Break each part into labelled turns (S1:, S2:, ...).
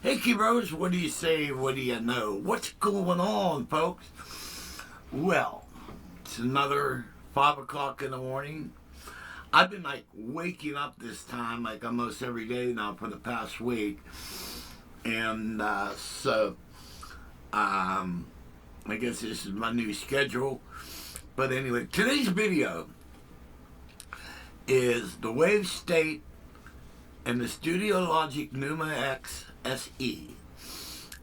S1: Hey, Keyboards, what do you say? What do you know? What's going on, folks? Well, it's another 5 o'clock in the morning. I've been waking up this time almost every day now for the past week. And I guess this is my new schedule. But anyway, today's video is the Wavestate and the Studio Logic Numa X SE.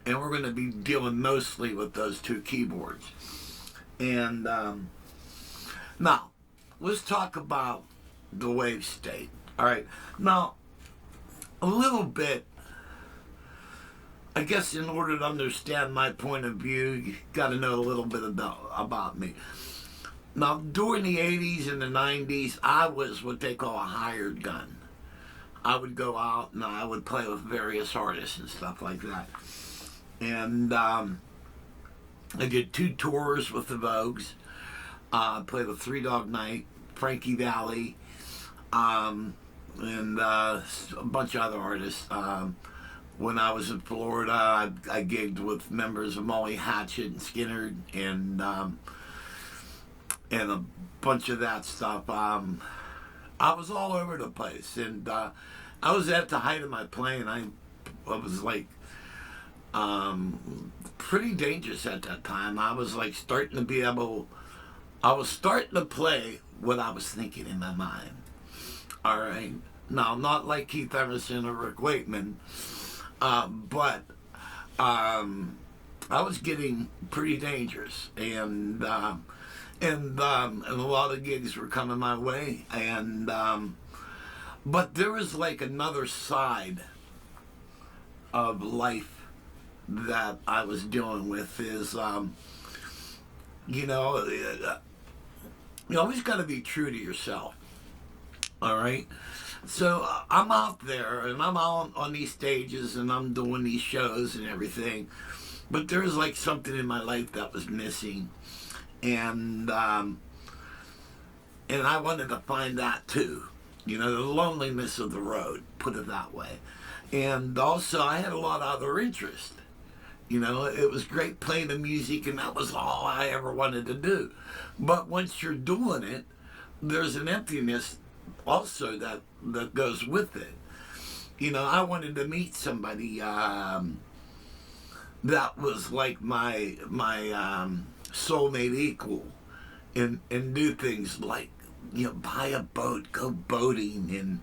S1: And we're going to be dealing mostly with those two keyboards. And now, let's talk about the Wavestate. Alright, now, a little bit, I guess in order to understand my point of view, you got to know a little bit about me. Now, during the 80s and the 90s, I was what they call a hired gun. I would go out and I would play with various artists and stuff like that. And I did 2 tours with the Vogues. Played with Three Dog Night, Frankie Valli, and a bunch of other artists. When I was in Florida, I gigged with members of Molly Hatchet and Skinner and a bunch of that stuff. I was all over the place, and I was at the height of my playing. I was pretty dangerous at that time. I was starting to be able. I was starting to play what I was thinking in my mind. All right, now not like Keith Emerson or Rick Wakeman, but I was getting pretty dangerous, and a lot of gigs were coming my way, and but there was another side of life that I was dealing with is you always got to be true to yourself. All right, so I'm out there and I'm out on these stages and I'm doing these shows and everything, but there was something in my life that was missing. And I wanted to find that too, the loneliness of the road, put it that way. And also I had a lot of other interests. It was great playing the music and that was all I ever wanted to do. But once you're doing it, there's an emptiness also that goes with it. I wanted to meet somebody that was like my soulmate equal and do things like buy a boat, go boating, and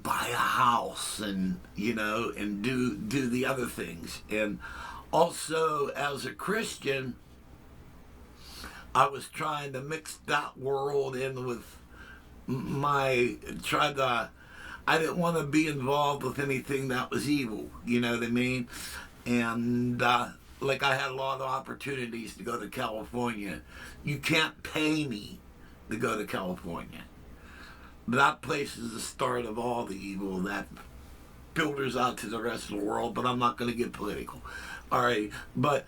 S1: buy a house, and and do the other things. And also as a Christian, I was trying to mix that world in with I didn't want to be involved with anything that was evil, you know what I mean? And I had a lot of opportunities to go to California. You can't pay me to go to California. That place is the start of all the evil that filters out to the rest of the world, but I'm not going to get political. All right, but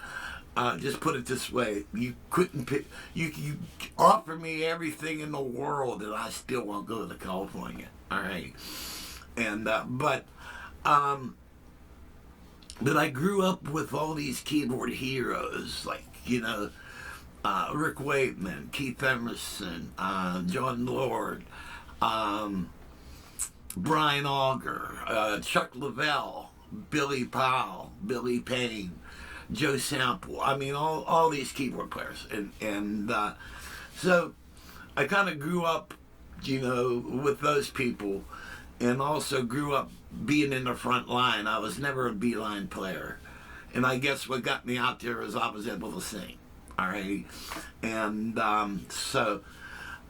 S1: just put it this way. You couldn't pick, you offer me everything in the world and I still won't go to California. All right. And, but I grew up with all these keyboard heroes, Rick Wakeman, Keith Emerson, John Lord, Brian Auger, Chuck Leavell, Billy Powell, Billy Payne, Joe Sample. I mean, all these keyboard players. And so I kind of grew up, with those people, and also grew up being in the front line. I was never a beeline player. And I guess what got me out there is I was able to sing. All right. And so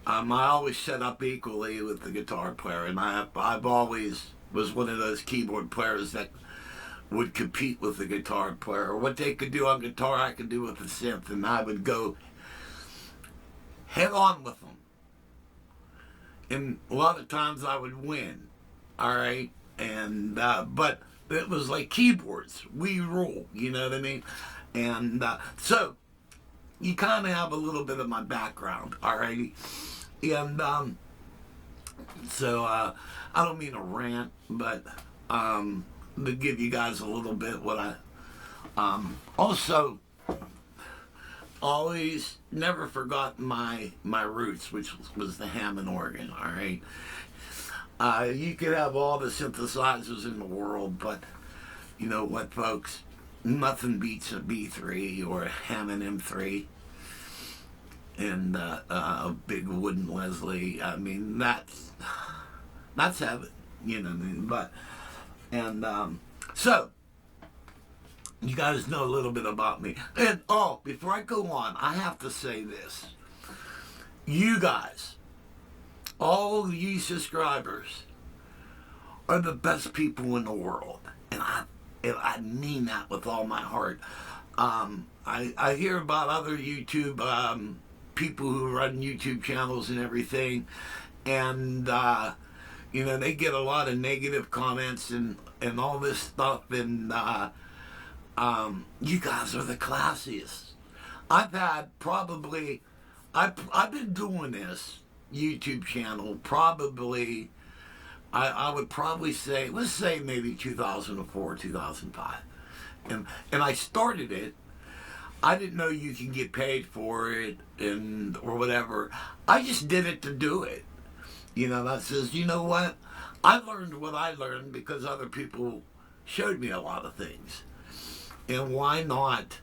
S1: I always set up equally with the guitar player. And I've always was one of those keyboard players that would compete with the guitar player. What they could do on guitar, I could do with the synth. And I would go head on with them. And a lot of times I would win. All right. And but it was like keyboards. We rule. You know what I mean? And so you kind of have a little bit of my background. All righty. And so I don't mean to rant, but to give you guys a little bit what I also always never forgot my roots, which was the Hammond organ. All right, you could have all the synthesizers in the world, but you know what, folks? Nothing beats a B3 or a Hammond M3 and a big wooden Leslie. I mean, that's heaven, you know what I mean? But, and so, you guys know a little bit about me. And, oh, before I go on, I have to say this. You guys, all you subscribers, are the best people in the world. And I mean that with all my heart. I hear about other YouTube people who run YouTube channels and everything, and you know, they get a lot of negative comments and all this stuff, and you guys are the classiest. I've been doing this YouTube channel probably, I would probably say, let's say maybe 2004, 2005. And I started it. I didn't know you can get paid for it or whatever. I just did it to do it. You know, that says, you know what? I learned what I learned because other people showed me a lot of things. And why not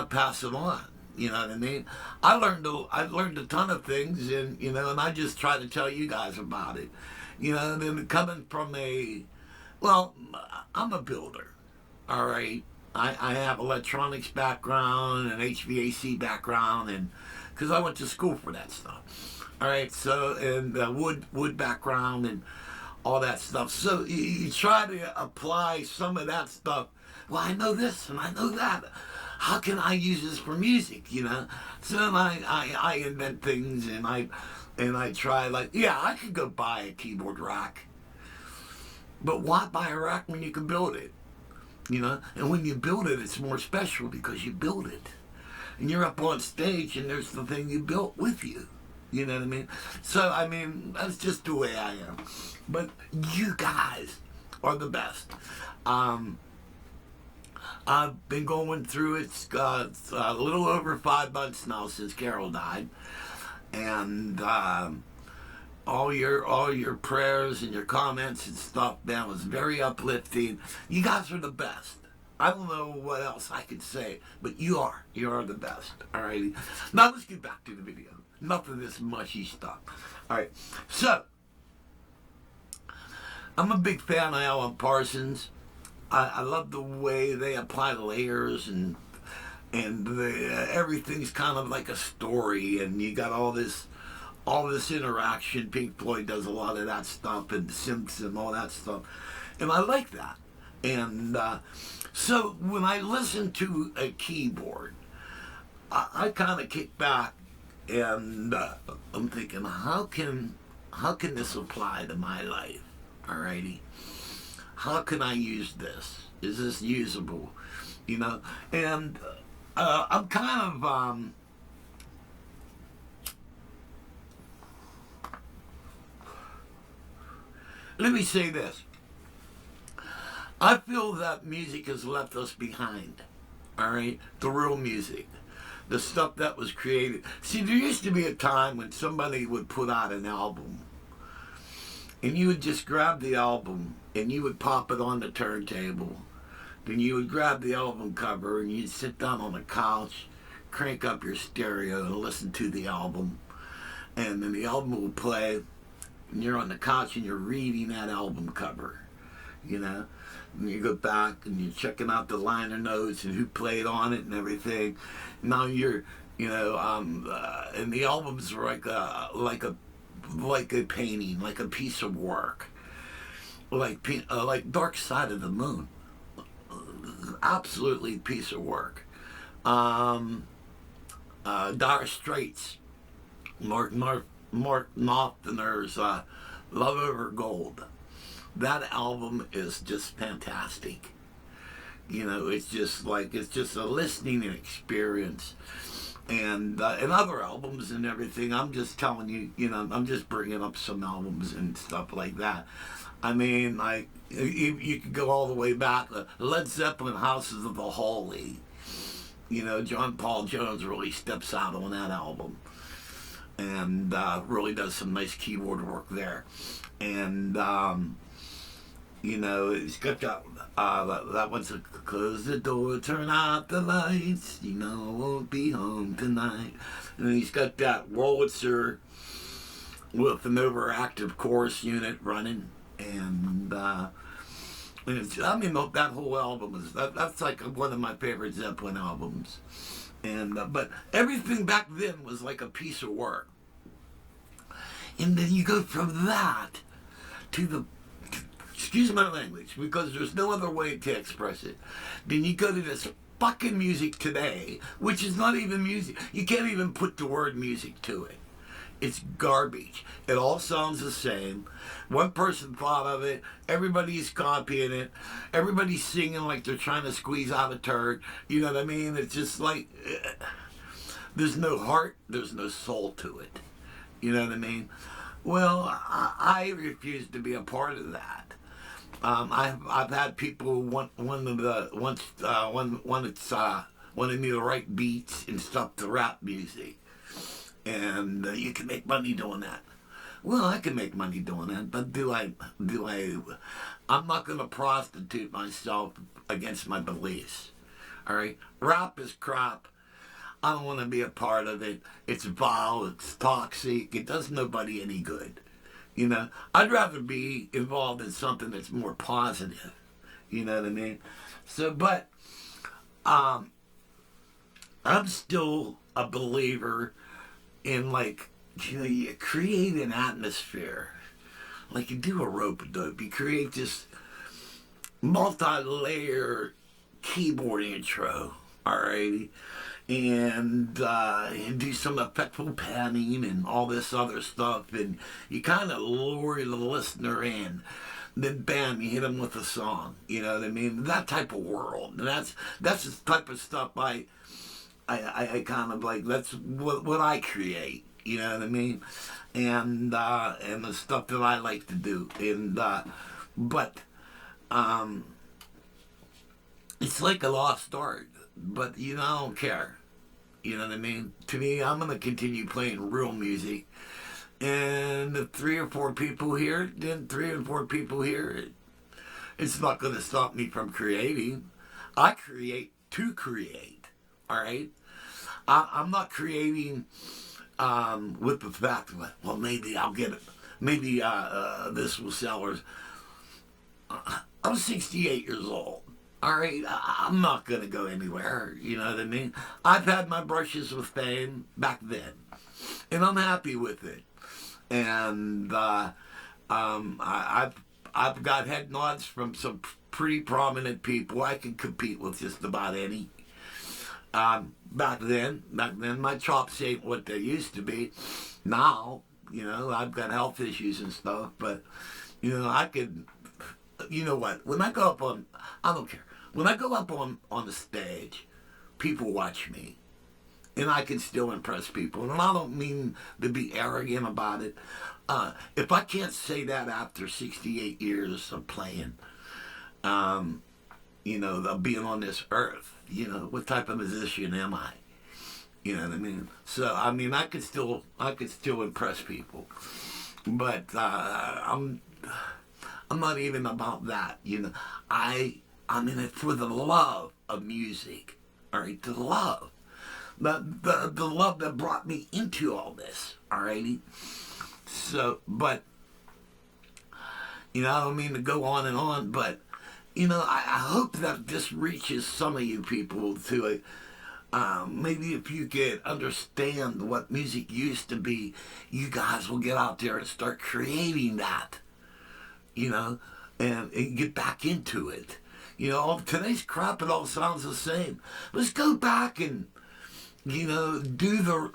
S1: pass it on? You know what I mean? I learned a ton of things, and you know, and I just try to tell you guys about it. You know, and then coming from I'm a builder. All right, I have electronics background and HVAC background, and because I went to school for that stuff. All right, so and wood background and all that stuff. So you try to apply some of that stuff. Well, I know this and I know that. How can I use this for music, you know? So then I invent things, and I try, like, yeah, I could go buy a keyboard rack. But why buy a rack when you can build it? You know? And when you build it, it's more special because you build it. And you're up on stage, and there's the thing you built with you. You know what I mean? So, I mean, that's just the way I am. But you guys are the best. I've been going through it a little over 5 months now since Carol died, and all your prayers and your comments and stuff, man, was very uplifting. You guys are the best. I don't know what else I could say, but you are the best. Alrighty. Now let's get back to the video. Enough of this mushy stuff. Alright, so I'm a big fan of Alan Parsons. I love the way they apply layers, and everything's kind of like a story, and you got all this interaction. Pink Floyd does a lot of that stuff, and synths and all that stuff, and I like that. And so when I listen to a keyboard, I kind of kick back, and I'm thinking, how can this apply to my life? Alrighty. How can I use this? Is this usable? You know, and I'm kind of let me say this. I feel that music has left us behind. All right, the real music, the stuff that was created. See, there used to be a time when somebody would put out an album, and you would just grab the album and you would pop it on the turntable. Then you would grab the album cover and you'd sit down on the couch, crank up your stereo and listen to the album. And then the album will play, and you're on the couch and you're reading that album cover, you know. And you go back and you're checking out the liner notes and who played on it and everything. Now you're, you know, and the albums are like a painting, like a piece of work, like Dark Side of the Moon, absolutely piece of work. Dire Straits, Mark Knopfler's Love Over Gold. That album is just fantastic. You know, it's just a listening experience. And other albums and everything. I'm just telling you, you know, I'm just bringing up some albums and stuff like that. I mean, like, you could go all the way back. Led Zeppelin, Houses of the Holy. You know, John Paul Jones really steps out on that album. And really does some nice keyboard work there. And, you know, he's got that one's a close the door, turn out the lights, you know I won't be home tonight. And he's got that Wurlitzer with an overactive chorus unit running. And it's, I mean, that whole album that's like one of my favorite Zeppelin albums. And but everything back then was like a piece of work. And then you go from that to the, excuse my language, because there's no other way to express it. Then you go to this fucking music today, which is not even music. You can't even put the word music to it. It's garbage. It all sounds the same. One person thought of it. Everybody's copying it. Everybody's singing like they're trying to squeeze out a turd. You know what I mean? It's just like, there's no heart. There's no soul to it. You know what I mean? Well, I refuse to be a part of that. I've had people wanted me to write beats and stuff to rap music. And you can make money doing that. Well, I can make money doing that, but I'm not going to prostitute myself against my beliefs. All right? Rap is crap. I don't want to be a part of it. It's vile. It's toxic. It does nobody any good. You know? I'd rather be involved in something that's more positive. You know what I mean? So, but I'm still a believer in, like, you know, you create an atmosphere. Like you do a rope-a-dope. You create this multi-layer keyboard intro. Alrighty. And do some effectful panning and all this other stuff. And you kind of lure the listener in. Then bam, you hit them with a song. You know what I mean? That type of world. And that's the type of stuff I kind of like. That's what I create. You know what I mean? And the stuff that I like to do. And but it's like a lost art. But you know, I don't care. You know what I mean? To me, I'm gonna continue playing real music. And if 3 or 4 people hear it, then 3 or 4 people hear it. It's not gonna stop me from creating. I create to create. All right? I'm not creating with the fact that, well, maybe I'll get it. Maybe this will sell. Or I'm 68 years old. All right, I'm not going to go anywhere. You know what I mean? I've had my brushes with fame back then, and I'm happy with it. And I've got head nods from some pretty prominent people. I can compete with just about any. Back then, my chops ain't what they used to be. Now, you know, I've got health issues and stuff, but, you know, I could, you know what, when I go up on, I don't care. When I go up on the stage, people watch me, and I can still impress people. And I don't mean to be arrogant about it. If I can't say that after 68 years of playing, you know, of being on this earth, you know, what type of musician am I? You know what I mean? So, I mean, I could still impress people. But I'm not even about that, you know. I'm in it for the love of music, all right? The love. The love that brought me into all this, all righty? So, but, you know, I don't mean to go on, but, you know, I hope that this reaches some of you people to maybe if you could understand what music used to be, you guys will get out there and start creating that, you know, and get back into it. You know, today's crap, it all sounds the same. Let's go back and, you know, do the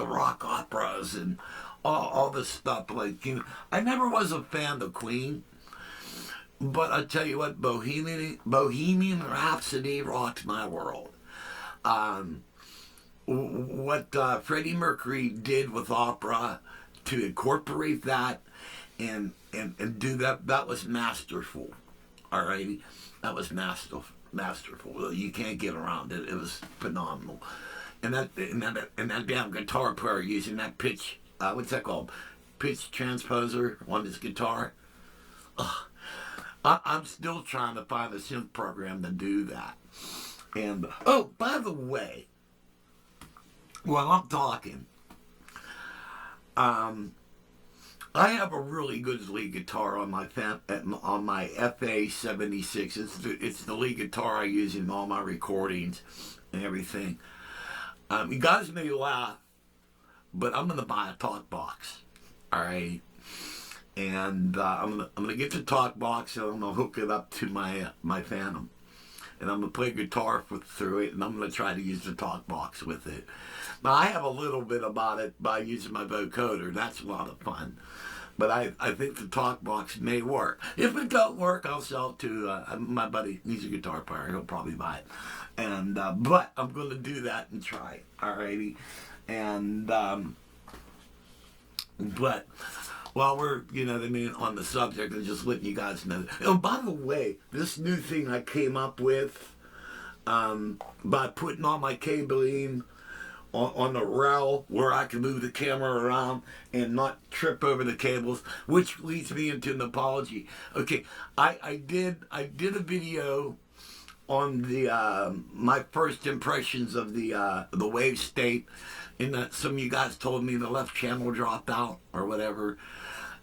S1: rock operas and all this stuff. Like, you know, I never was a fan of Queen, but I tell you what, Bohemian Rhapsody rocked my world. What Freddie Mercury did with opera to incorporate that and do that. That was masterful. Alrighty, that was masterful. You can't get around it. It was phenomenal. And that damn guitar player using that pitch, what's that called? Pitch transposer on his guitar. I'm still trying to find a synth program to do that. And oh, by the way, while I'm talking, I have a really good lead guitar on my FA-76. It's the lead guitar I use in all my recordings and everything. You guys may laugh, but I'm gonna buy a talk box. All right, and I'm gonna get the talk box and I'm gonna hook it up to my Phantom, and I'm gonna play guitar through it, and I'm gonna try to use the talk box with it. Now I have a little bit about it by using my vocoder. That's a lot of fun. But I think the talk box may work. If it don't work, I'll sell it to my buddy. He's a guitar player. He'll probably buy it. And but I'm going to do that and try it. Alrighty. And but while we're on the subject, I'm just letting you guys know. Oh, by the way, this new thing I came up with by putting all my cabling on the rail where I can move the camera around and not trip over the cables, which leads me into an apology. Okay, I did a video on the my first impressions of the Wavestate, in that some of you guys told me the left channel dropped out or whatever,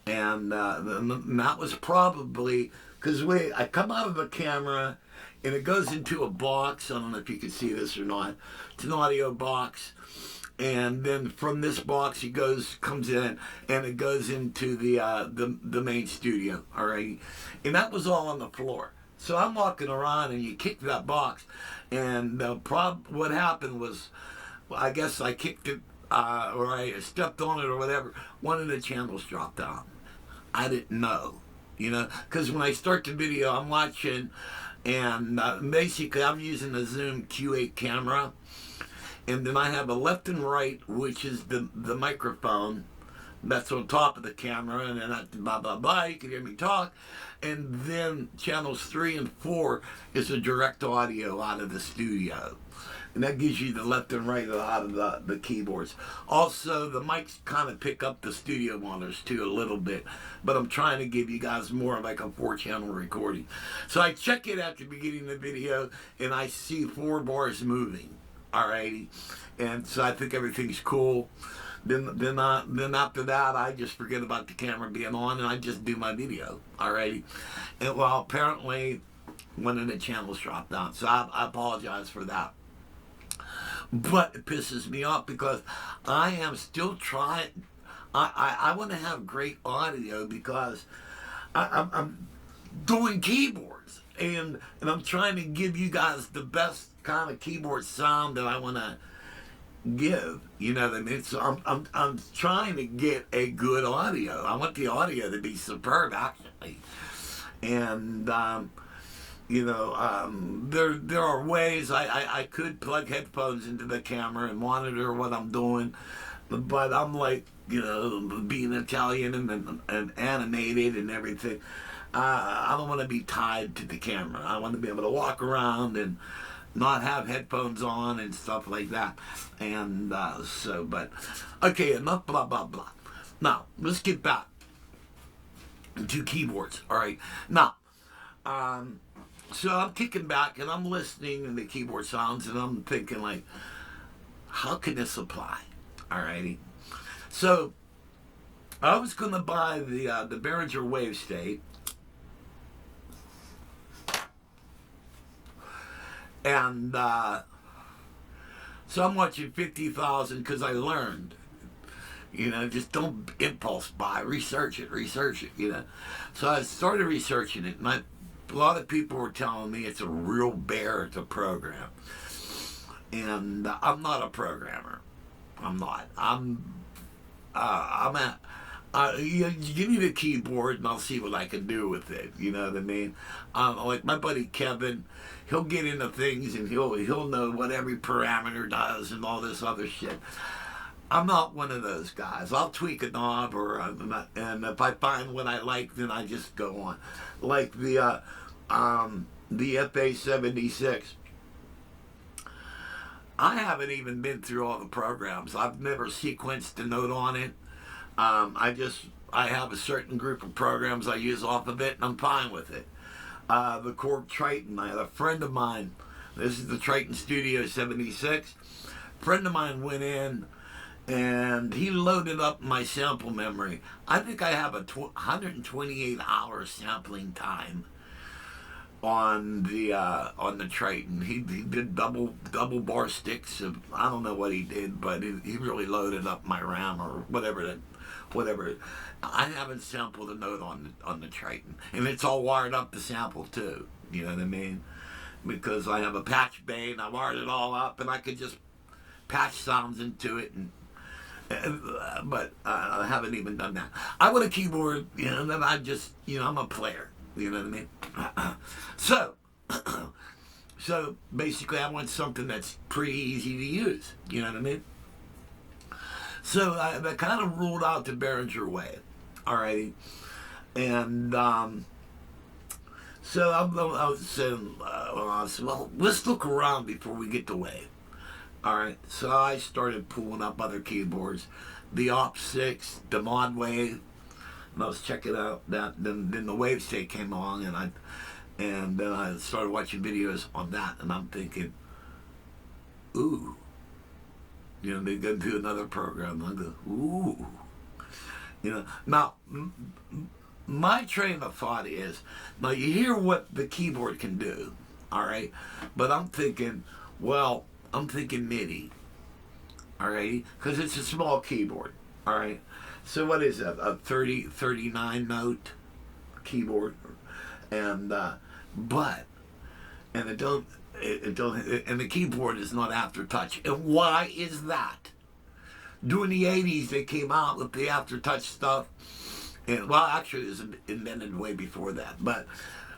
S1: and that was probably because I come out of the camera and it goes into a box. I don't know if you can see this or not. It's an audio box. And then from this box, it comes in, and it goes into the main studio. All right, and that was all on the floor. So I'm walking around, and you kick that box, and what happened was, I guess I kicked it, or I stepped on it, or whatever. One of the channels dropped out. I didn't know, because when I start the video, I'm watching, and basically I'm using a Zoom Q8 camera. And then I have a left and right, which is the microphone that's on top of the camera, and then blah, blah, blah, you can hear me talk. And then channels 3 and 4 is a direct audio out of the studio. And that gives you the left and right out of the keyboards. Also, the mics kind of pick up the studio monitors too a little bit. But I'm trying to give you guys more like a 4-channel recording. So I check it at the beginning of the video, and I see 4 bars moving. Alrighty, and so I think everything's cool. Then after that, I just forget about the camera being on, and I just do my video. Alrighty, and well, apparently one of the channels dropped out, so I apologize for that. But it pisses me off because I am still trying. I want to have great audio because I'm doing keyboards, and I'm trying to give you guys the best kind of keyboard sound that I want to give, you know what I mean? So I'm trying to get a good audio. I want the audio to be superb, actually. And there are ways I could plug headphones into the camera and monitor what I'm doing, but I'm like, being Italian and animated and everything. I don't want to be tied to the camera. I want to be able to walk around and not have headphones on and stuff like that. And but okay, enough blah blah blah. Now let's get back to keyboards. All right, now so I'm kicking back and I'm listening to the keyboard sounds, and I'm thinking like, how can this apply? Alrighty, so I was gonna buy the Behringer Wavestate. And so I'm watching 50,000 because I learned, just don't impulse buy, research it, So I started researching it, and a lot of people were telling me it's a real bear to program. And I'm not a programmer. I'm not. You give me the keyboard and I'll see what I can do with it. You know what I mean? Like my buddy Kevin, he'll get into things and he'll know what every parameter does and all this other shit. I'm not one of those guys. I'll tweak a knob, and if I find what I like, then I just go on. Like the FA-76. I haven't even been through all the programs. I've never sequenced a note on it. I have a certain group of programs I use off of it, and I'm fine with it. The Korg Triton. I had a friend of mine. This is the Triton Studio 76. A friend of mine went in, and he loaded up my sample memory. I think I have a 128-hour sampling time on the Triton. He did double bar sticks of, I don't know what he did, but he really loaded up my RAM or whatever. I haven't sampled a note on the Triton, and it's all wired up to sample too. You know what I mean? Because I have a patch bay and I wired it all up, and I could just patch sounds into it, but I haven't even done that. I want a keyboard, that I just, I'm a player. You know what I mean? So basically, I want something that's pretty easy to use. You know what I mean? So I kind of ruled out the Behringer Wave. Alrighty, and so I was saying, well, let's look around before we get to Wave. All right, so I started pulling up other keyboards, the Op6, the Mod Wave, and I was checking out that. Then the Wavestate came along, and then I started watching videos on that, and I'm thinking, ooh, they go do another program. I go, ooh, Now, my train of thought is, now you hear what the keyboard can do, all right, but I'm thinking MIDI, all right, because it's a small keyboard, all right. So what is that? A 39 note keyboard, and and the keyboard is not aftertouch. And why is that? During the 80s, they came out with the aftertouch stuff, and actually, it was invented way before that, but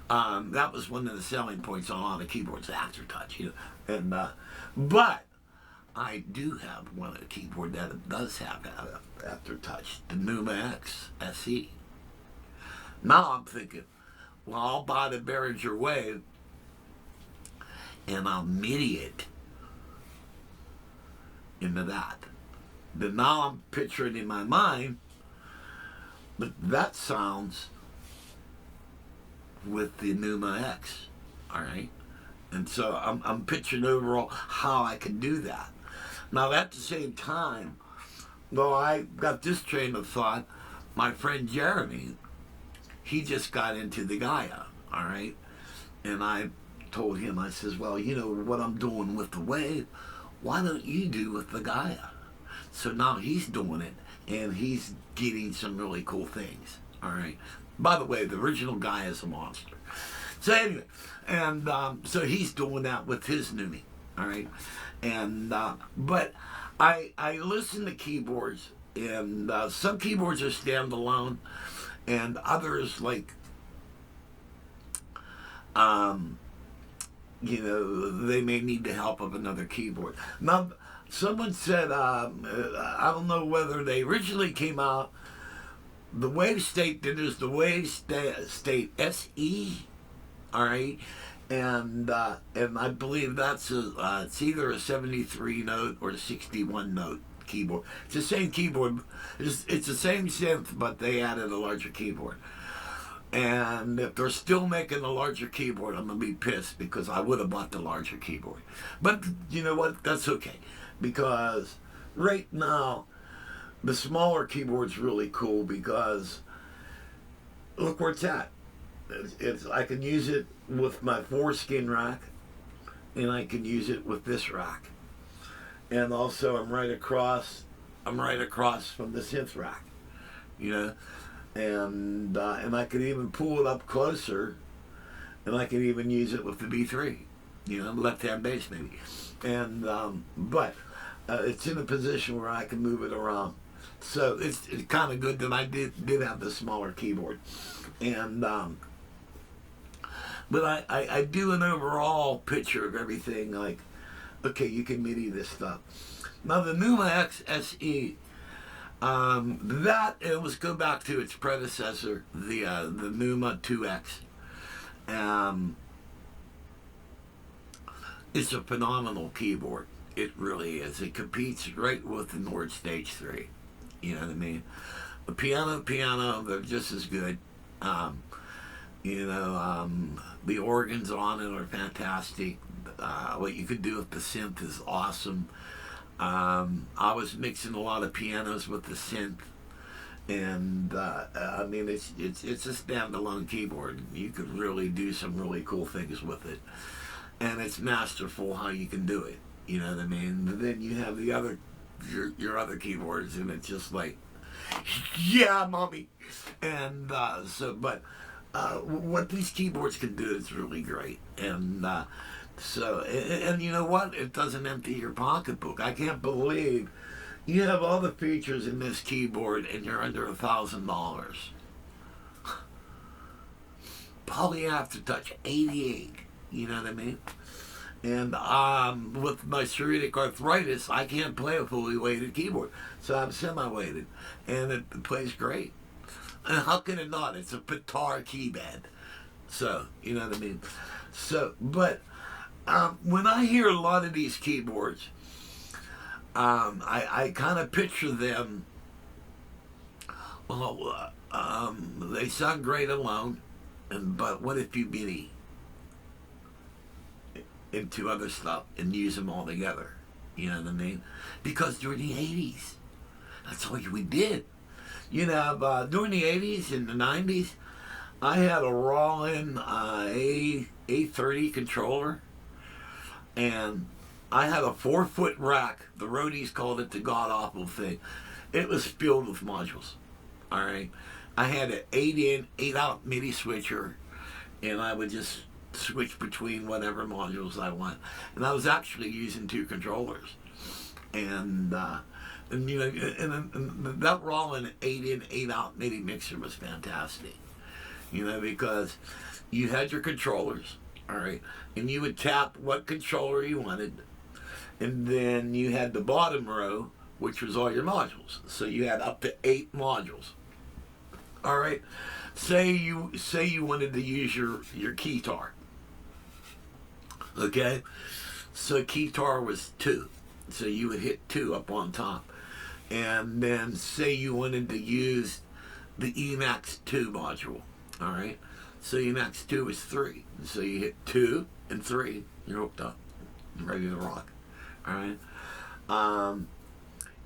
S1: that was one of the selling points on a lot of keyboards, aftertouch, and but I do have one keyboard that does have aftertouch, the Numa X SE. Now I'm thinking, well, I'll buy the Behringer Wave and I'll MIDI it into that. Then now I'm picturing in my mind, but that sounds with the Numa X, all right? And so I'm picturing overall how I can do that. Now, at the same time, though I got this train of thought, my friend Jeremy, he just got into the Gaia, all right? And I told him, I says, well, what I'm doing with the Wave, why don't you do with the Gaia? So now he's doing it, and he's getting some really cool things, all right? By the way, the original Gaia is a monster. So anyway, and so he's doing that with his Numi, all right? And but I listen to keyboards, and some keyboards are standalone, and others they may need the help of another keyboard. Now, someone said, I don't know whether they originally came out, the Wavestate, there's the Wavestate SE, all right, and I believe that's it's either a 73 note or a 61 note keyboard. It's the same keyboard. It's the same synth, but they added a larger keyboard. And if they're still making a larger keyboard, I'm gonna be pissed, because I would have bought the larger keyboard. But you know what? That's okay, because right now the smaller keyboard's really cool, because look where it's at. I can use it with my foreskin rack, and I can use it with this rack, and also I'm right across from the synth rack, and I can even pull it up closer, and I can even use it with the B3, left-hand bass maybe, and but it's in a position where I can move it around. So it's kind of good that I did have the smaller keyboard, and but I do an overall picture of everything. Like, okay, you can MIDI this stuff. Now the Numa X SE, let's go back to its predecessor, the Numa 2X. It's a phenomenal keyboard. It really is. It competes right with the Nord Stage 3. You know what I mean? The piano, they're just as good. The organs on it are fantastic. What you could do with the synth is awesome. I was mixing a lot of pianos with the synth, and it's a standalone keyboard. You could really do some really cool things with it, and it's masterful how you can do it. You know what I mean? And then you have your other keyboards, and it's just like, yeah, mommy. And what these keyboards can do is really great. And you know what? It doesn't empty your pocketbook. I can't believe you have all the features in this keyboard and you're under $1,000. Probably have to touch 88. You know what I mean? And with my psoriatic arthritis, I can't play a fully weighted keyboard. So I'm semi-weighted. And it plays great. And how can it not? It's a Pitar keypad. So, you know what I mean? So, but when I hear a lot of these keyboards, I kind of picture them, they sound great alone, but what if you MIDI into other stuff and use them all together? You know what I mean? Because during the 80s, that's what we did. You know, during the 80s and the 90s, I had a Roland A30 controller, and I had a 4-foot rack. The roadies called it the god-awful thing. It was filled with modules, all right? I had an 8-in, 8-out MIDI switcher, and I would just switch between whatever modules I want. And I was actually using 2 controllers. And that Roland 8-in, 8-out MIDI mixer was fantastic. You know, because you had your controllers, all right, and you would tap what controller you wanted, and then you had the bottom row, which was all your modules. So you had up to 8 modules. All right. Say you wanted to use your keytar. Okay. So keytar was 2. So you would hit 2 up on top. And then say you wanted to use the Emax 2 module. All right. So Emax 2 is 3. So you hit 2 and 3. You're hooked up. You're ready to rock. All right.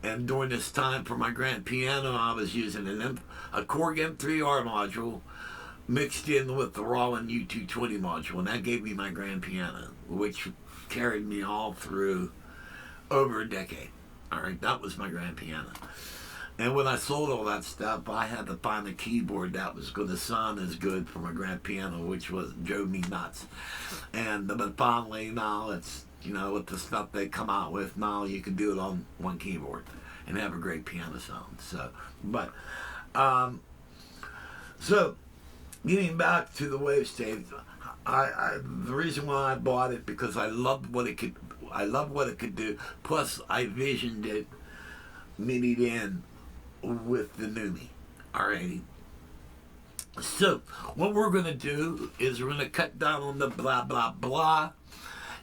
S1: And during this time for my grand piano, I was using a Korg M3R module mixed in with the Roland U220 module, and that gave me my grand piano, which carried me all through over a decade. All right, that was my grand piano. And when I sold all that stuff, I had to find a keyboard that was going to sound as good for my grand piano, which drove me nuts. But finally, now it's, you know, with the stuff they come out with, now you can do it on one keyboard and have a great piano sound. So getting back to the Wavestate, the reason why I bought it, because I loved what it could. I loved what it could do. Plus, I visioned it MIDI'd in with the Numi. Alrighty. So what we're going to do is we're going to cut down on the blah blah blah,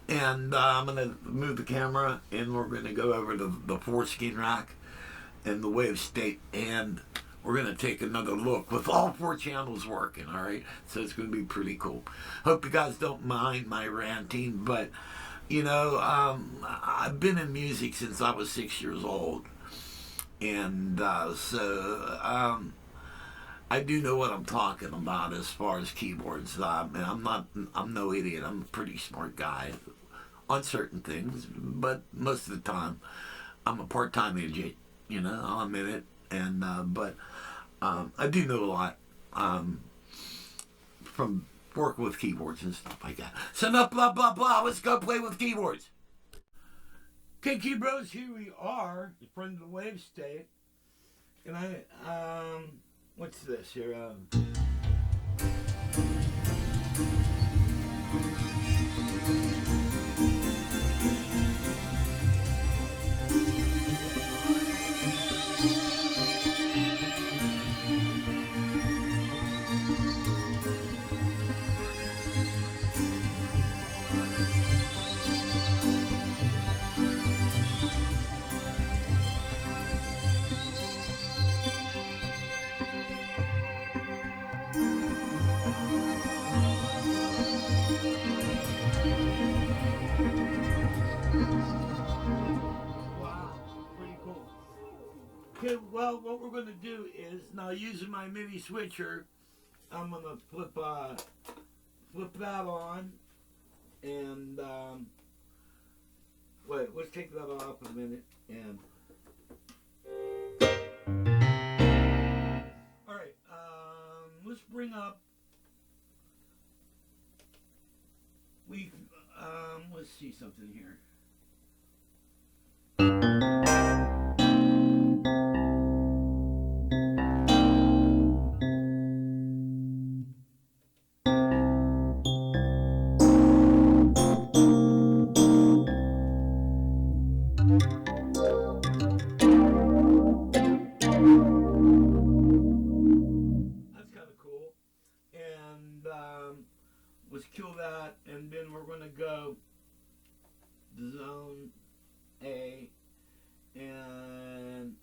S1: and I'm going to move the camera, and we're going to go over to the foreskin rack and the Wavestate, and we're going to take another look with all 4 channels working. All right, so it's going to be pretty cool. Hope you guys don't mind my ranting, but you know, I've been in music since I was 6 years old, and I do know what I'm talking about as far as keyboards. I'm no idiot. I'm a pretty smart guy on certain things, but most of the time, I'm a part-time idiot. You know, I'll admit it. And but I do know a lot from working with keyboards and stuff like that. So enough blah blah blah. Let's go play with keyboards. Okay, key bros, here we are in front of the Wavestate, and what's this here? Well, what we're going to do is, now using my MIDI switcher, I'm going to flip that on, and wait, let's take that off a minute, and all right, let's bring up, let's see something here. Let's kill that, and then we're going to go zone A, and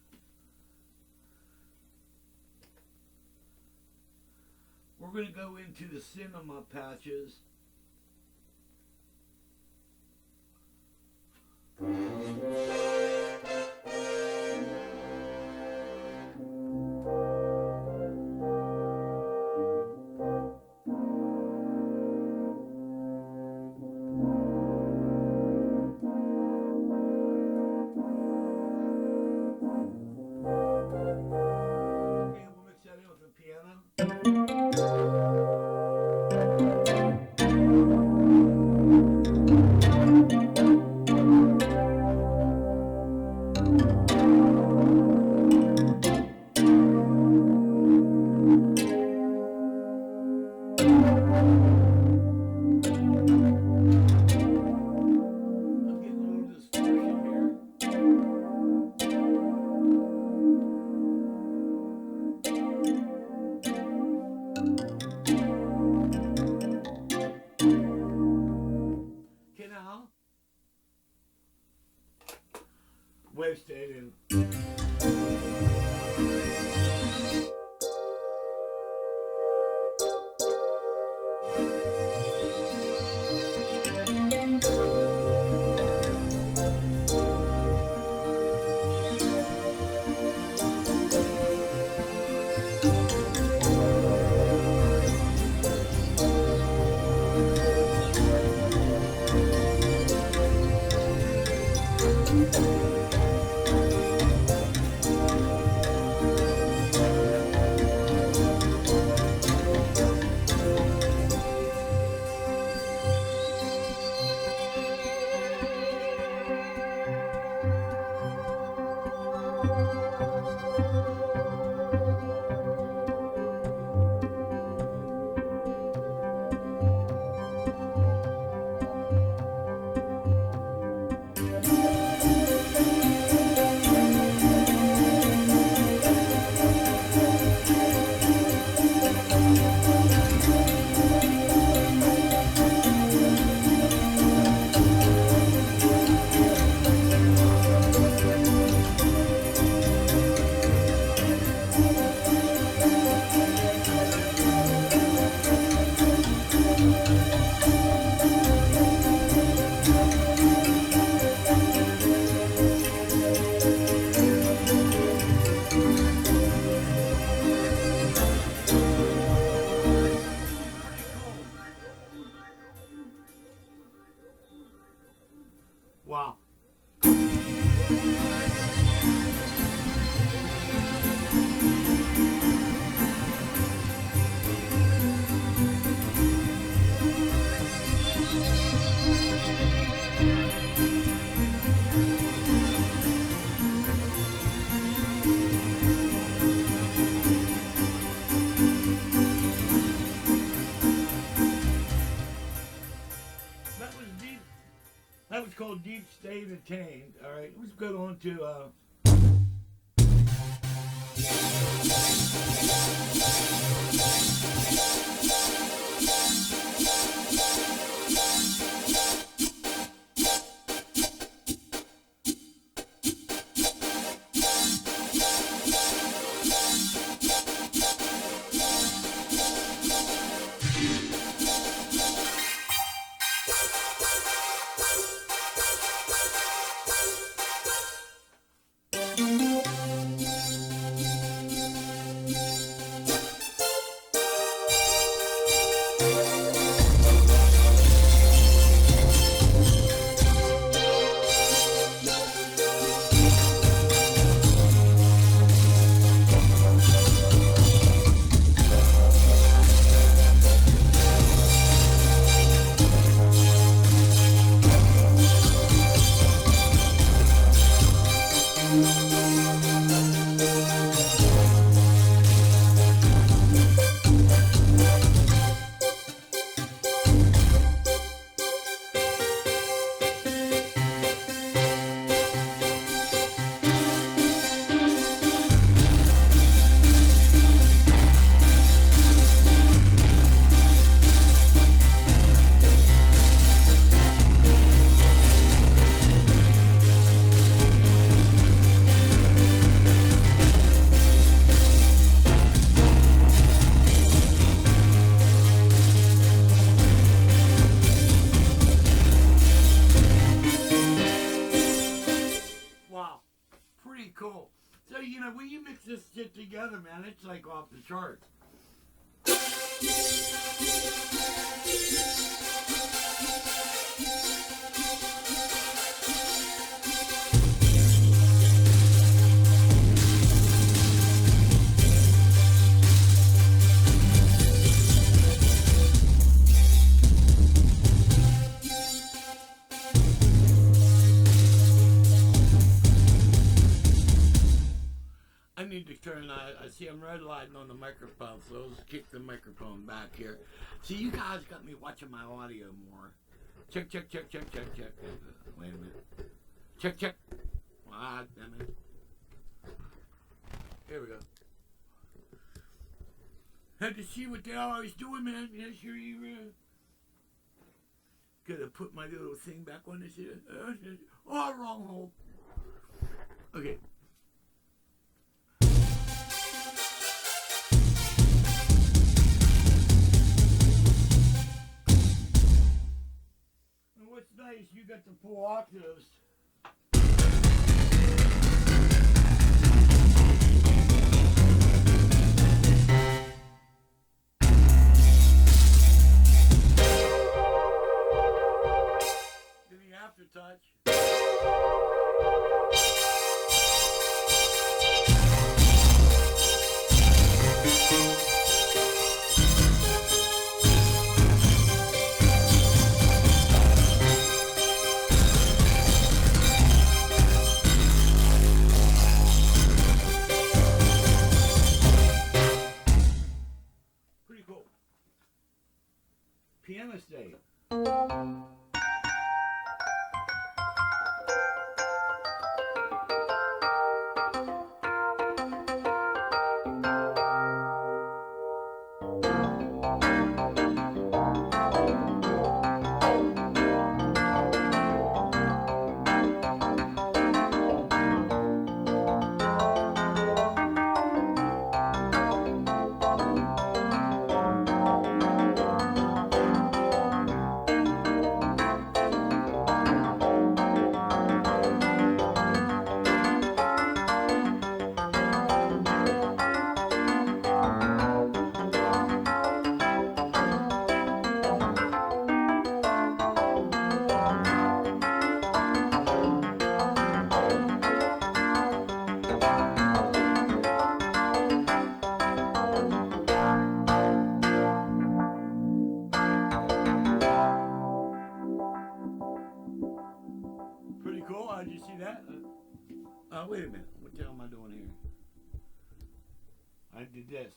S1: we're going to go into the cinema patches. Wavestate and wow. That was called Deep State Attained. All right, let's go on to man, when you mix this shit together, man, it's like off the charts. I need to turn, I see I'm red lighting on the microphone, so let's kick the microphone back here. See, you guys got me watching my audio more. Check, check, check, check, check, check. Wait a minute. Check, check. Ah, damn it. Here we go. Had to see what the hell I was doing, man. Yeah, sure you gotta put my little thing back on this here. Oh, wrong hole. Okay. What's nice, you got the 4 octaves. Then the aftertouch. Piano state. Pretty cool. How'd you see that? Wait a minute. What the hell am I doing here? I did this.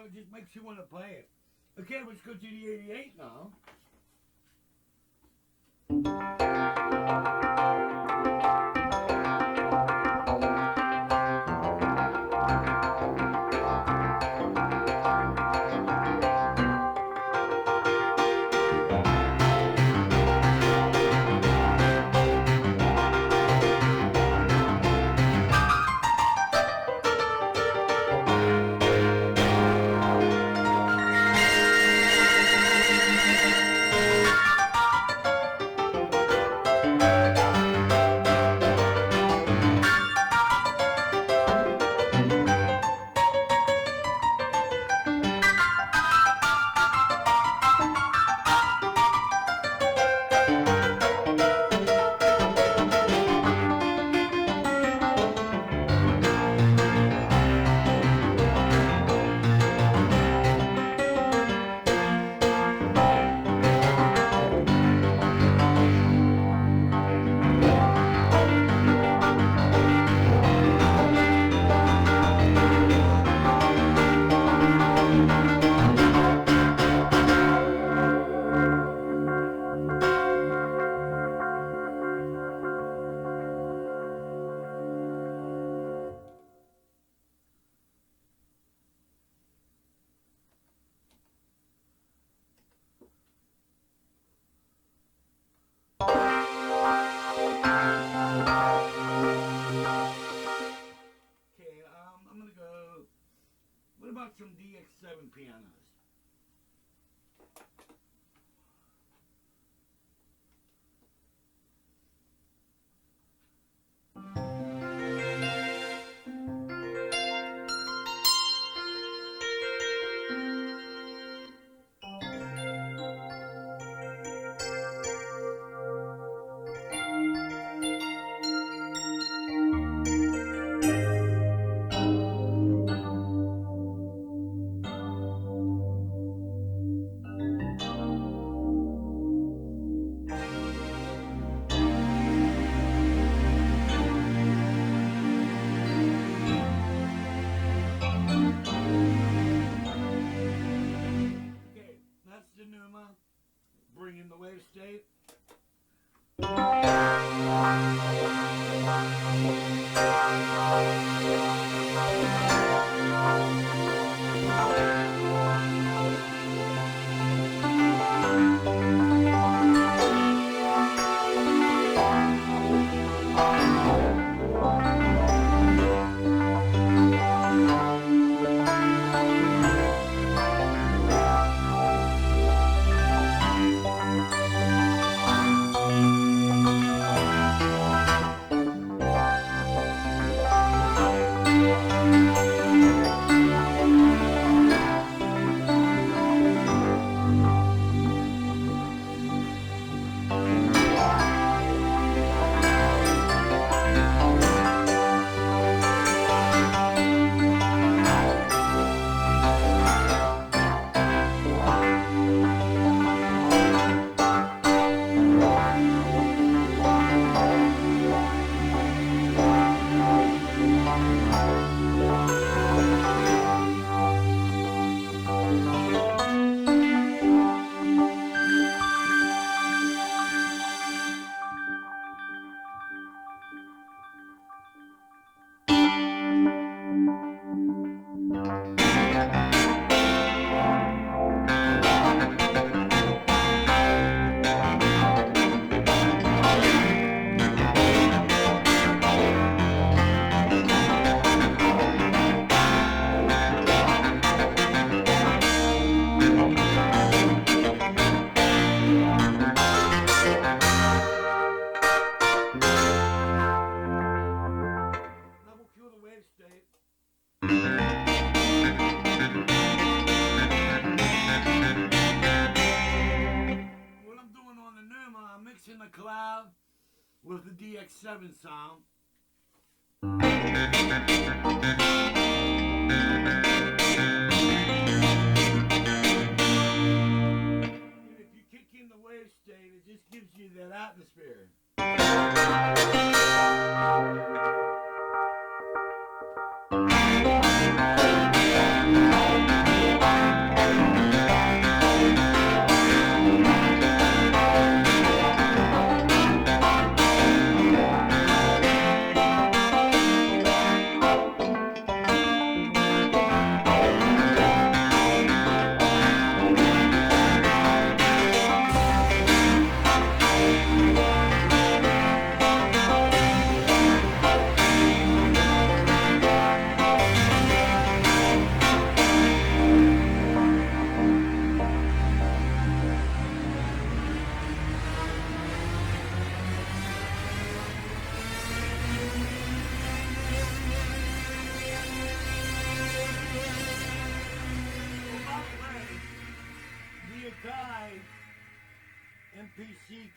S1: It just makes you want to play it. Okay, let's go to the 88 now. Some DX7 pianos. Bring in the Wavestate. In the cloud with the DX7 sound. And if you kick in the Wavestate, it just gives you that atmosphere.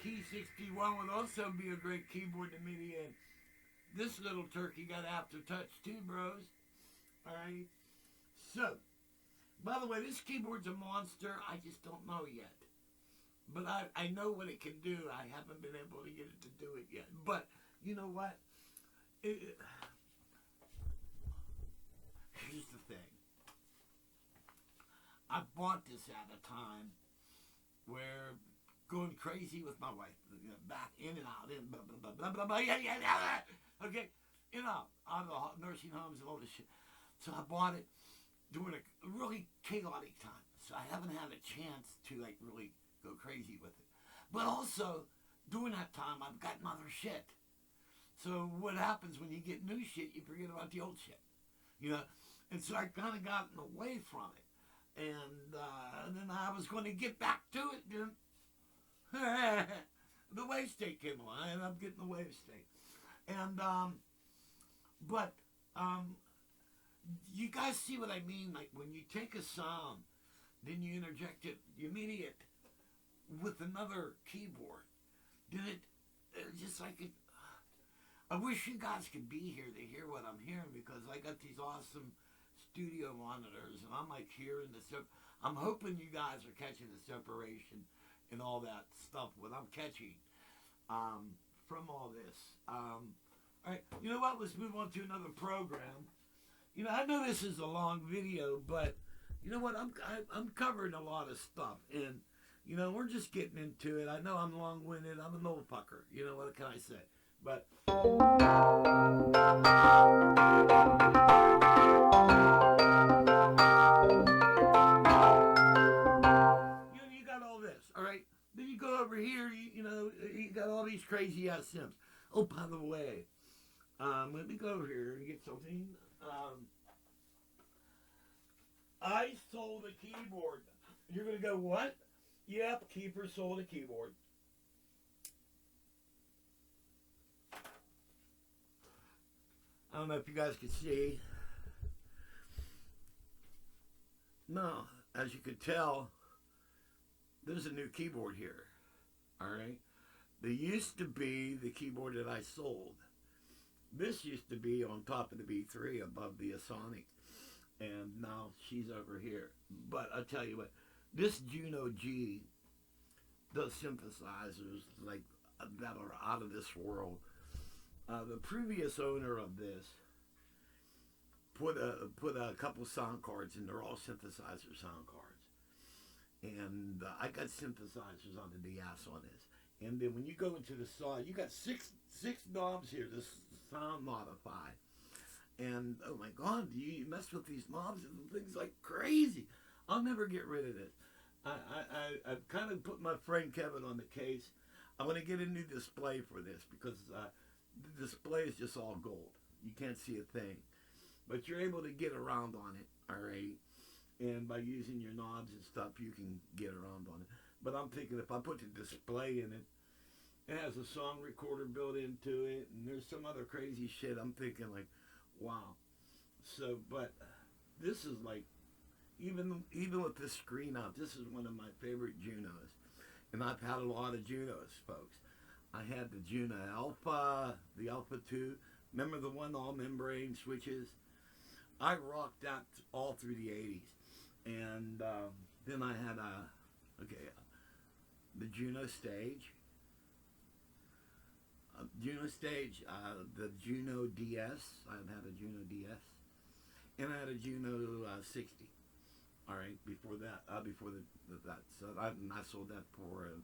S1: Key 61 would also be a great keyboard to MIDI in. This little turkey got aftertouch too, bros. Alright? So, by the way, this keyboard's a monster. I just don't know yet. But I know what it can do. I haven't been able to get it to do it yet. But, you know what? Here's the thing. I bought this at a time where going crazy with my wife, back in and out, in blah blah blah blah blah blah, yeah, okay, in and out of the nursing homes and all this shit. So I bought it during a really chaotic time. So I haven't had a chance to like really go crazy with it. But also during that time, I've gotten other shit. So what happens when you get new shit, you forget about the old shit, you know. And so I kind of gotten away from it. And then I was going to get back to it, then the Wavestate came along. I ended up getting the Wavestate. And, you guys see what I mean? Like, when you take a sound, then you interject it, you MIDI it with another keyboard. Then it's just like it. I wish you guys could be here to hear what I'm hearing, because I got these awesome studio monitors, and I'm like hearing the I'm hoping you guys are catching the separation and all that stuff, what I'm catching from all this. All right, you know what? Let's move on to another program. You know, I know this is a long video, but you know what? I'm covering a lot of stuff, and you know, we're just getting into it. I know I'm long-winded. I'm an old fucker. You know, what can I say? But you got all this, all right? Then you go over here, you know, you got all these crazy ass sims. Oh, by the way, let me go over here and get something. I sold a keyboard. You're gonna go, what? Yep, Keeper sold a keyboard. I don't know if you guys can see. No, as you could tell, there's a new keyboard here. All right. There used to be the keyboard that I sold. This used to be on top of the B3 above the Asonic. And now she's over here. But I'll tell you what, this Juno G does synthesizers like that are out of this world. The previous owner of this put a couple sound cards, and they're all synthesizer sound cards. And I got synthesizers on the DS on this. And then when you go into the saw, you got six knobs here. This sound modify. And oh my God, you mess with these knobs and things like crazy. I'll never get rid of this. I've kind of put my friend Kevin on the case. I want to get a new display for this, because the display is just all gold. You can't see a thing. But you're able to get around on it, all right? And by using your knobs and stuff, you can get around on it. But I'm thinking if I put the display in it, it has a song recorder built into it, and there's some other crazy shit. I'm thinking like, wow. So, but this is like, even with this screen out, this is one of my favorite Junos. And I've had a lot of Junos, folks. I had the Juno Alpha, the Alpha 2. Remember the one, all membrane switches? I rocked that all through the 80s. And then I had the Juno Stage. The Juno DS. I've had a Juno DS. And I had a Juno 60. All right, before that, that. So I sold that for an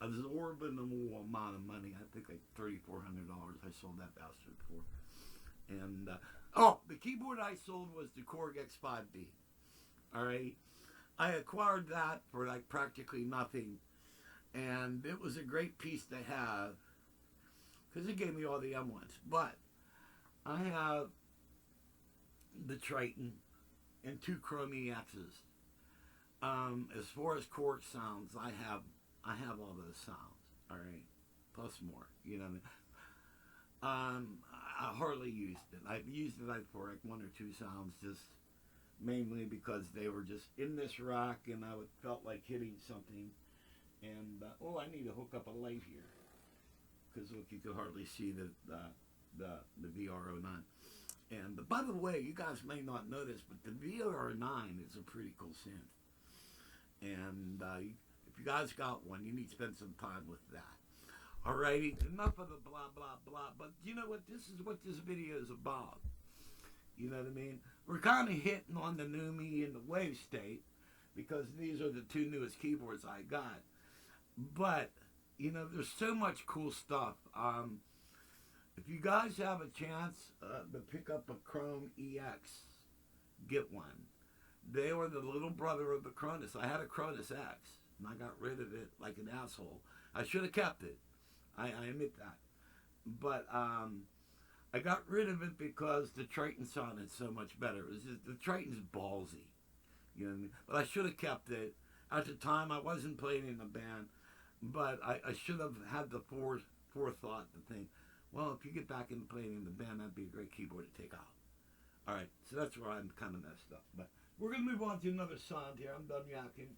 S1: absorbent amount of money. I think like $3,400. I sold that bastard for. And the keyboard I sold was the Korg X5B. All right, I acquired that for like practically nothing, and it was a great piece to have because it gave me all the M1s. But I have the Triton and two Chrome X's. As far as Korg sounds, I have all those sounds. All right, plus more. You know what I mean? I hardly used it. I've used it like for like one or two sounds, just mainly because they were just in this rack, and I felt like hitting something, And oh, I need to hook up a light here because look, you can hardly see the VR09. And by the way, you guys may not notice, but the VR9 is a pretty cool synth. And if you guys got one, you need to spend some time with that. Alrighty, enough of the blah blah blah. But you know what? This is what this video is about. You know what I mean? We're kind of hitting on the Numa and the Wavestate because these are the two newest keyboards I got. But you know, there's so much cool stuff. If you guys have a chance to pick up a Chrome EX, get one. They were the little brother of the Cronus. I had a Cronus X, and I got rid of it like an asshole. I should have kept it. I admit that. But I got rid of it because the Triton sounded so much better. It was just, the Triton's ballsy. You know what I mean? But I should have kept it. At the time, I wasn't playing in a band, but I should have had the forethought to think, well, if you get back into playing in the band, that'd be a great keyboard to take out. All right, so that's where I'm kind of messed up. But we're going to move on to another sound here. I'm done yakking.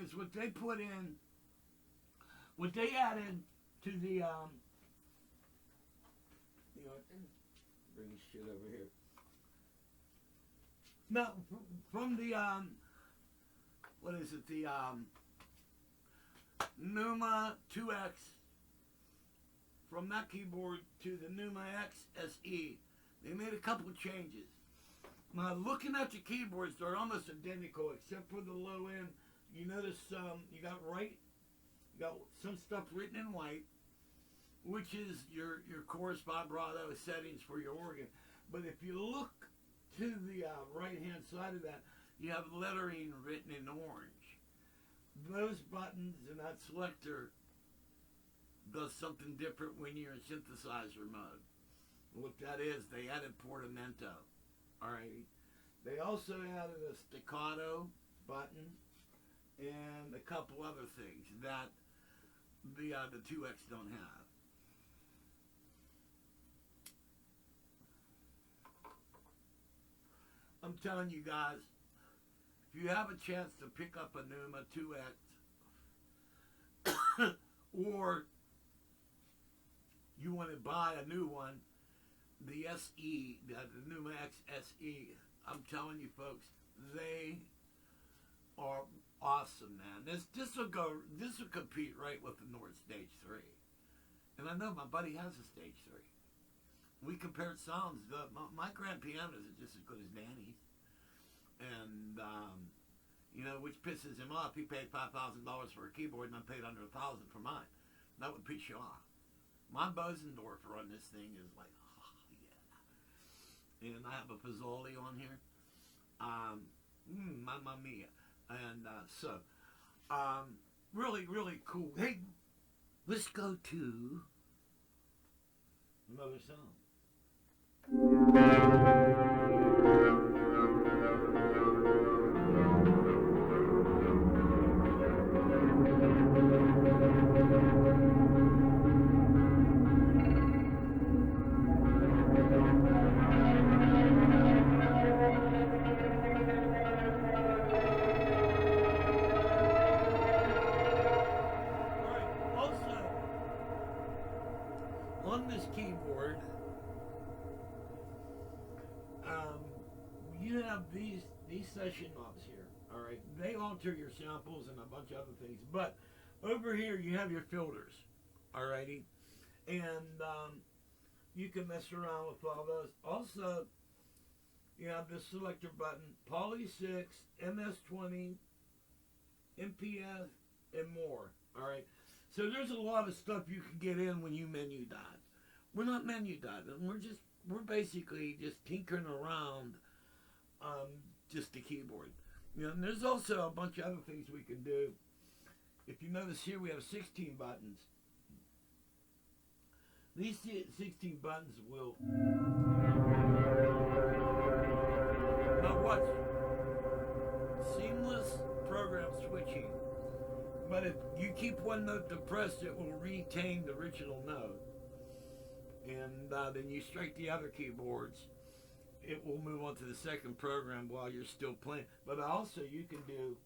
S1: Is what they put in, what they added to the, bring this shit over here. No, from the, what is it, the, Numa 2X, from that keyboard to the Numa X SE, they made a couple of changes. Now, looking at the keyboards, they're almost identical, except for the low end. You notice you got some stuff written in white, which is your chorus vibrato settings for your organ. But if you look to the right-hand side of that, you have lettering written in orange. those buttons and that selector does something different when you're in synthesizer mode. What that is, they added portamento. Alrighty. They also added a staccato button and a couple other things that the 2X don't have. I'm telling you guys, if you have a chance to pick up a Numa 2X, or you want to buy a new one, the SE, the Numa X SE, I'm telling you folks, they are awesome, man. This will compete right with the Nord Stage 3. And I know my buddy has a Stage 3. We compared sounds. My grand pianos are just as good as Danny's. And, which pisses him off. He paid $5,000 for a keyboard and I paid under $1,000 for mine. That would piss you off. My Bosendorfer on this thing is like, oh, yeah. And I have a Pizzoli on here. Mamma mia. And really, really cool. Hey, let's go to another song. On this keyboard, you have these session knobs here. All right, they alter your samples and a bunch of other things. But over here, you have your filters. Alrighty, and you can mess around with all those. Also, you have the selector button, Poly 6, MS-20, MPS, and more. All right. So there's a lot of stuff you can get in when you menu dive. We're not menu diving. We're basically just tinkering around just the keyboard. And there's also a bunch of other things we can do. If you notice here, we have 16 buttons. These 16 buttons will... Now watch. Seamless program switching. But if you keep one note depressed, it will retain the original note. And then you strike the other keyboards, it will move on to the second program while you're still playing. But also you can do...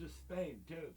S1: to Spain too.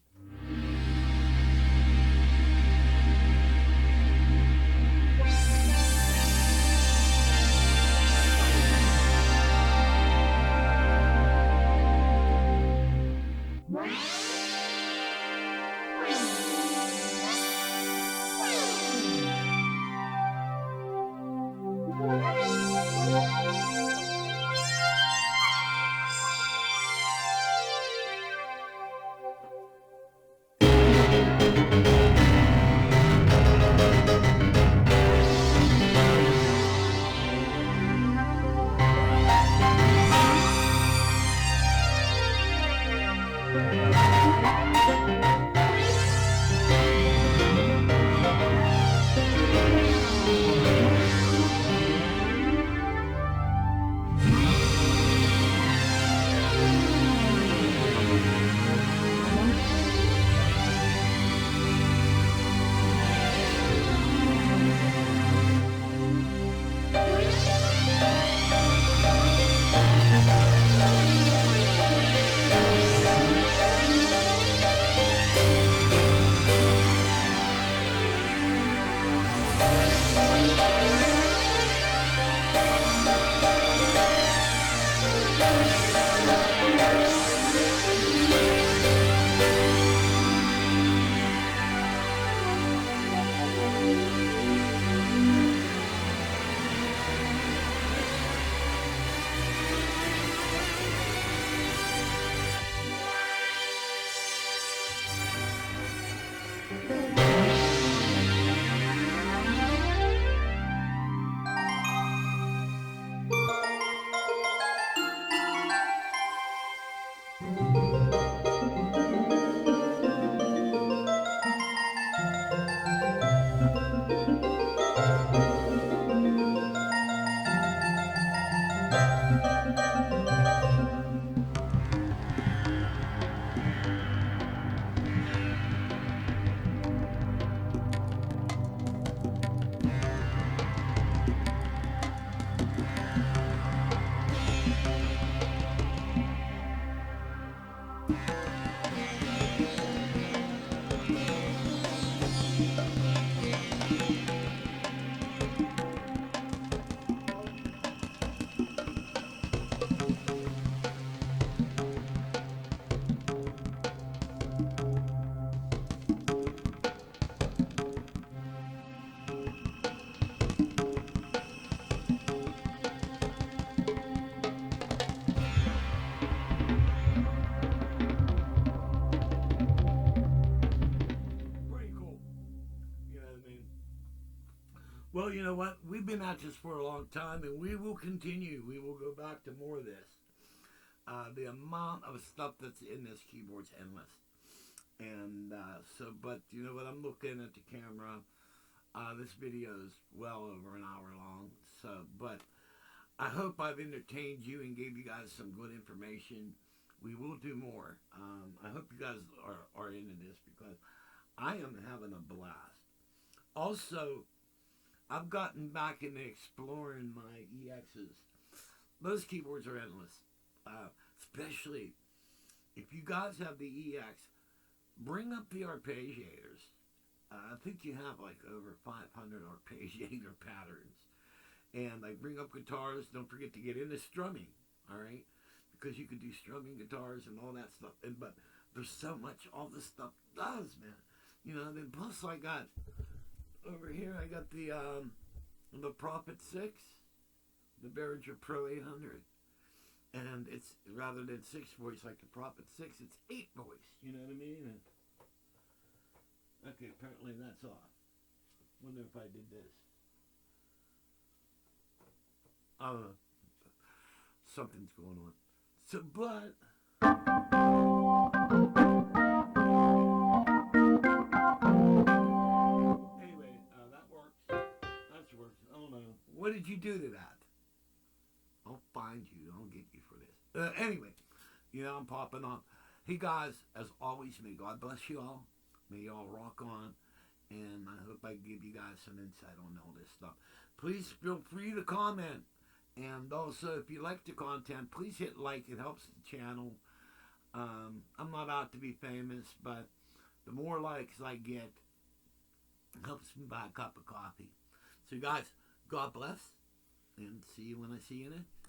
S1: Well, you know what? We've been at this for a long time, and we will continue. We will go back to more of this. The amount of stuff that's in this keyboard's endless. And but you know what? I'm looking at the camera. This video is well over an hour long. But I hope I've entertained you and gave you guys some good information. We will do more. I hope you guys are into this because I am having a blast. Also, I've gotten back into exploring my EXs. Those keyboards are endless. Especially if you guys have the EX, bring up the arpeggiators. I think you have like over 500 arpeggiator patterns. And like bring up guitars. Don't forget to get into strumming. All right, because you could do strumming guitars and all that stuff. But there's so much all this stuff does, man. You know. Then plus I got over here. I got the Prophet 6, the Behringer Pro 800, and it's rather than 6 voice like the Prophet 6, it's 8 voice. You know what I mean? Okay, apparently that's off. Wonder if I did this. I don't know. Something's going on. So, but anyway, that works. That works. I don't know. What did you do to that? I'll find you. I'll get you for this. Anyway, you know I'm popping on. Hey guys, as always, may God bless you all. May you all rock on. And I hope I give you guys some insight on all this stuff. Please feel free to comment. And also, if you like the content, please hit like. It helps the channel. I'm not out to be famous, but the more likes I get, it helps me buy a cup of coffee. So, guys, God bless, and see you when I see you next.